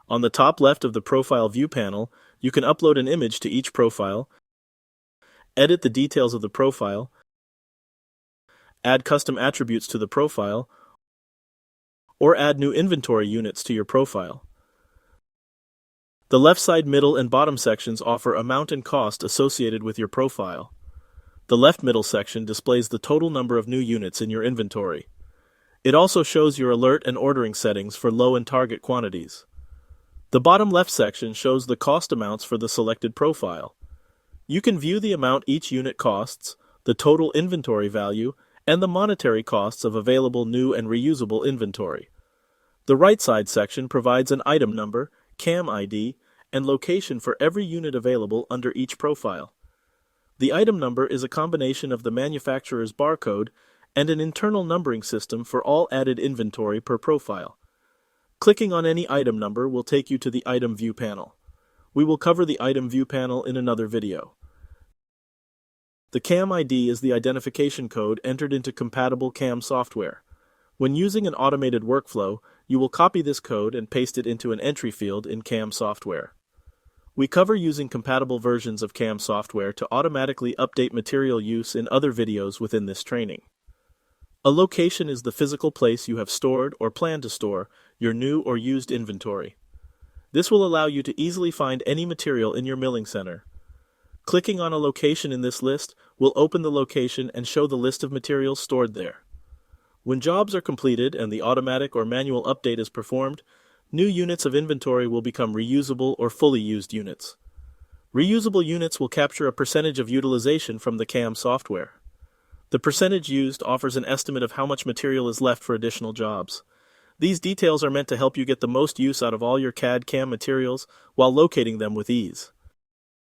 On the top left of the Profile View panel, you can upload an image to each profile, edit the details of the profile, add custom attributes to the profile, or add new inventory units to your profile. The left side, middle, and bottom sections offer amount and cost associated with your profile. The left middle section displays the total number of new units in your inventory. It also shows your alert and ordering settings for low and target quantities. The bottom left section shows the cost amounts for the selected profile. You can view the amount each unit costs, the total inventory value, and the monetary costs of available new and reusable inventory. The right side section provides an item number, CAM ID, and location for every unit available under each profile. The item number is a combination of the manufacturer's barcode and an internal numbering system for all added inventory per profile. Clicking on any item number will take you to the Item View panel. We will cover the Item View panel in another video. The CAM ID is the identification code entered into compatible CAM software. When using an automated workflow, you will copy this code and paste it into an entry field in CAM software. We cover using compatible versions of CAM software to automatically update material use in other videos within this training. A location is the physical place you have stored or plan to store your new or used inventory. This will allow you to easily find any material in your milling center. Clicking on a location in this list will open the location and show the list of materials stored there. When jobs are completed and the automatic or manual update is performed, new units of inventory will become reusable or fully used units. Reusable units will capture a percentage of utilization from the CAM software. The percentage used offers an estimate of how much material is left for additional jobs. These details are meant to help you get the most use out of all your CAD/CAM materials while locating them with ease.